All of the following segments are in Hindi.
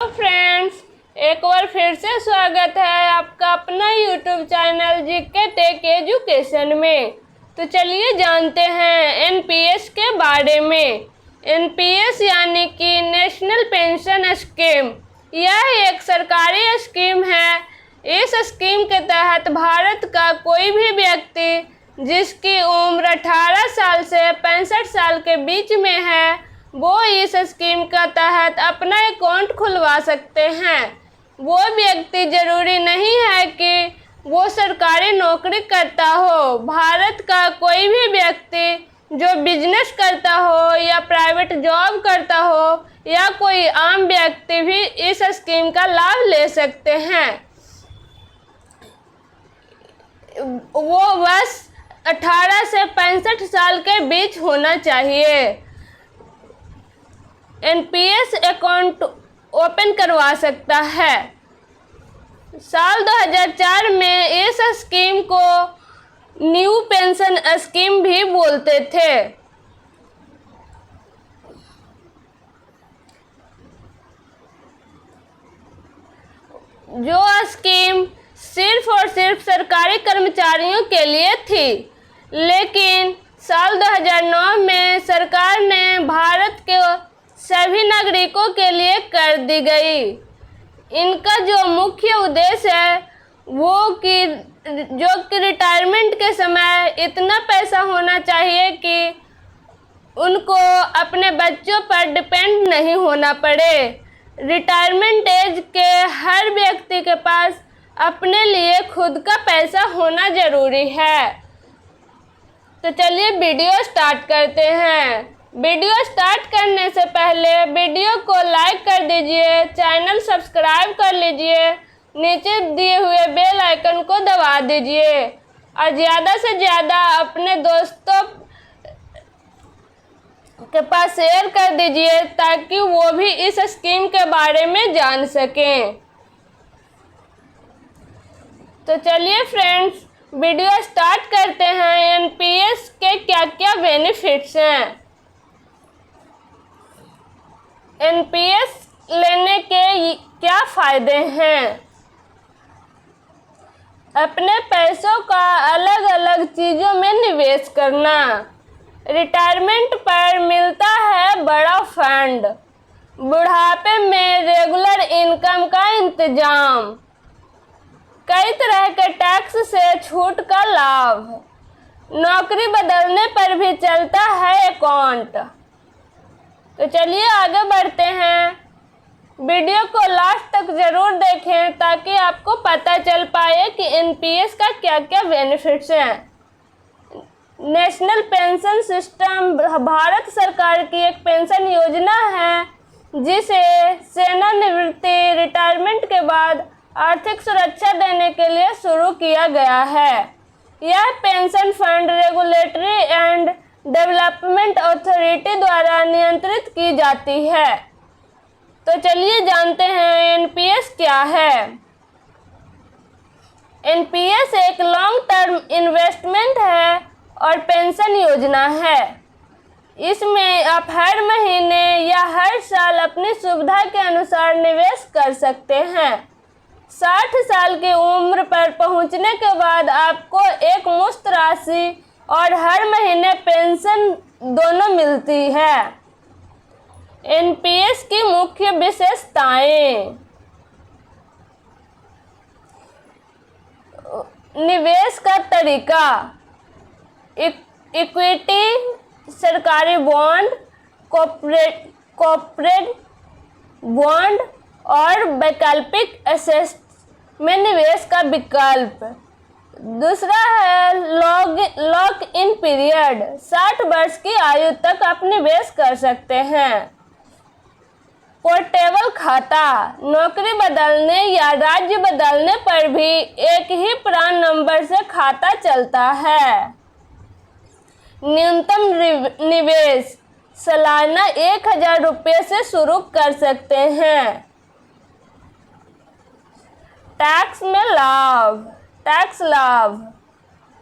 फ्रेंड्स, एक बार फिर से स्वागत है आपका अपना YouTube channel GK tech education में। तो चलिए जानते हैं एनपीएस के बारे में। एनपीएस यानी कि नेशनल पेंशन स्कीम, यह एक सरकारी स्कीम है। इस स्कीम के तहत भारत का कोई भी व्यक्ति जिसकी उम्र 18 साल से 65 साल के बीच में है, वो इस स्कीम का तहत अपना अकाउंट खुलवा सकते हैं। वो व्यक्ति जरूरी नहीं है कि वो सरकारी नौकरी करता हो। भारत का कोई भी व्यक्ति जो बिजनेस करता हो या प्राइवेट जॉब करता हो या कोई आम व्यक्ति भी इस स्कीम का लाभ ले सकते हैं। वो बस 18 से 65 साल के बीच होना चाहिए। एनपीएस अकाउंट ओपन करवा सकता है। साल 2004 में इस स्कीम को न्यू पेंशन स्कीम भी बोलते थे। जो स्कीम सिर्फ और सिर्फ सरकारी कर्मचारियों के लिए थी, लेकिन साल 2009 में सरकार ने भारत के सभी नागरिकों के लिए कर दी गई। इनका जो मुख्य उद्देश्य है वो कि रिटायरमेंट के समय इतना पैसा होना चाहिए कि उनको अपने बच्चों पर डिपेंड नहीं होना पड़े। रिटायरमेंट एज के हर व्यक्ति के पास अपने लिए खुद का पैसा होना जरूरी है। तो चलिए वीडियो स्टार्ट करते हैं। वीडियो स्टार्ट करने से पहले वीडियो को लाइक कर दीजिए, चैनल सब्सक्राइब कर लीजिए, नीचे दिए हुए बेल आइकन को दबा दीजिए और ज़्यादा से ज़्यादा अपने दोस्तों के पास शेयर कर दीजिए ताकि वो भी इस स्कीम के बारे में जान सकें। तो चलिए फ्रेंड्स, वीडियो स्टार्ट करते हैं। एनपीएस के क्या क्या बेनिफिट्स हैं। एनपीएस लेने के क्या फायदे हैं। अपने पैसों का अलग अलग चीज़ों में निवेश करना। रिटायरमेंट पर मिलता है बड़ा फंड। बुढ़ापे में रेगुलर इनकम का इंतजाम। कई तरह के टैक्स से छूट का लाभ। नौकरी बदलने पर भी चलता है अकाउंट। तो चलिए आगे बढ़ते हैं। वीडियो को लास्ट तक ज़रूर देखें ताकि आपको पता चल पाए कि एनपीएस का क्या क्या बेनिफिट्स हैं। नेशनल पेंशन सिस्टम भारत सरकार की एक पेंशन योजना है जिसे सेवानिवृत्ति रिटायरमेंट के बाद आर्थिक सुरक्षा देने के लिए शुरू किया गया है। यह pension fund regulatory and development authority द्वारा नियंत्रित की जाती है। तो चलिए जानते हैं एनपीएस क्या है। एनपीएस एक लॉन्ग टर्म इन्वेस्टमेंट है और पेंशन योजना है। इसमें आप हर महीने या हर साल अपनी सुविधा के अनुसार निवेश कर सकते हैं। 60 साल की उम्र पर पहुंचने के बाद आपको एक मुश्त राशि और हर महीने पेंशन दोनों मिलती है। एनपीएस की मुख्य विशेषताएं। निवेश का तरीका। इक्विटी, सरकारी बॉन्ड, कॉर्पोरेट बॉन्ड और वैकल्पिक एसेट में निवेश का विकल्प। दूसरा है लॉक इन पीरियड। 60 वर्ष की आयु तक आप निवेश कर सकते हैं। पोर्टेबल खाता। नौकरी बदलने या राज्य बदलने पर भी एक ही प्रान नंबर से खाता चलता है। न्यूनतम निवेश सालाना 1000 रुपये से शुरू कर सकते हैं। टैक्स में लाभ। टैक्स लाभ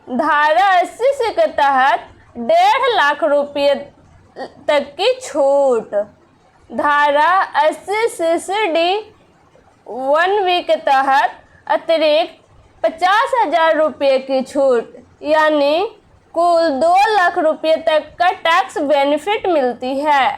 धारा 80 के तहत 1.5 लाख रुपये तक की छूट। धारा 80 CCD 1 वीक के तहत अतिरिक्त 50,000 रुपये की छूट यानी कुल 2 लाख रुपये तक का टैक्स बेनिफिट मिलती है।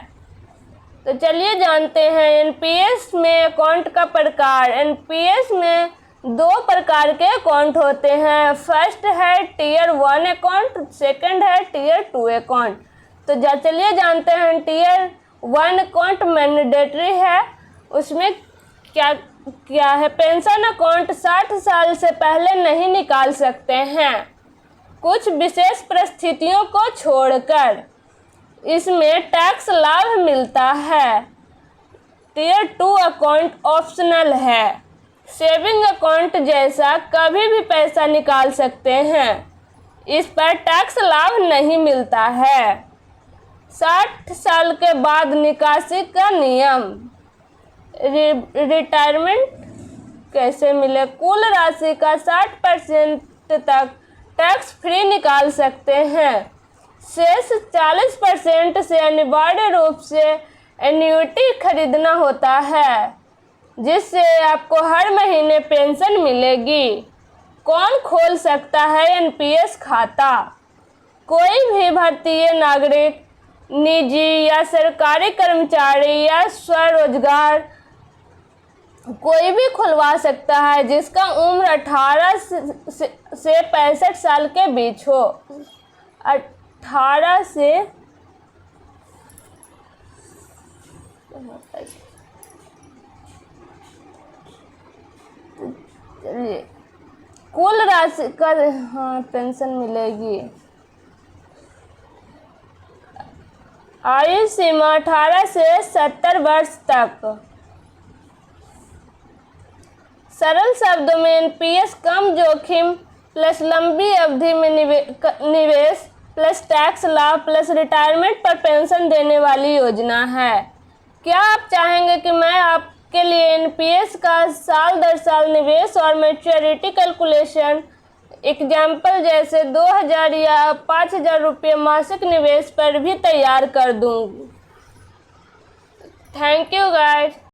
तो चलिए जानते हैं एनपीएस में अकाउंट का प्रकार। एनपीएस में 2 प्रकार के अकाउंट होते हैं। फर्स्ट है टीयर 1 अकाउंट, सेकंड है टीयर 2 अकाउंट। तो चलिए जानते हैं टीयर 1 अकाउंट मैंडेटरी है। उसमें क्या क्या है? पेंशन अकाउंट 60 साल से पहले नहीं निकाल सकते हैं, कुछ विशेष परिस्थितियों को छोड़कर। इसमें टैक्स लाभ मिलता है। टीयर 2 अकाउंट ऑप्शनल है। सेविंग अकाउंट जैसा कभी भी पैसा निकाल सकते हैं, इस पर टैक्स लाभ नहीं मिलता है। 60 साल के बाद निकासी का नियम। रिटायरमेंट कैसे मिले? कुल राशि का 60% तक टैक्स फ्री निकाल सकते हैं। शेष 40% से अनिवार्य रूप से एन्युटी खरीदना होता है, जिससे आपको हर महीने पेंशन मिलेगी। कौन खोल सकता है एनपीएस खाता? कोई भी भारतीय नागरिक, निजी या सरकारी कर्मचारी या स्वरोजगार कोई भी खुलवा सकता है जिसका उम्र 18 से 65 साल के बीच हो। 18 से कुल राशि का पेंशन मिलेगी। आयु सीमा 18 से 70 वर्ष तक। सरल शब्दों में एनपीएस कम जोखिम प्लस लंबी अवधि में निवेश प्लस टैक्स लाभ प्लस रिटायरमेंट पर पेंशन देने वाली योजना है। क्या आप चाहेंगे कि मैं आपके लिए एनपीएस का साल दर साल निवेश और मैच्योरिटी कैलकुलेशन एग्जाम्पल जैसे 2,000 या 5,000 रुपये मासिक निवेश पर भी तैयार कर दूँ? Thank you guys.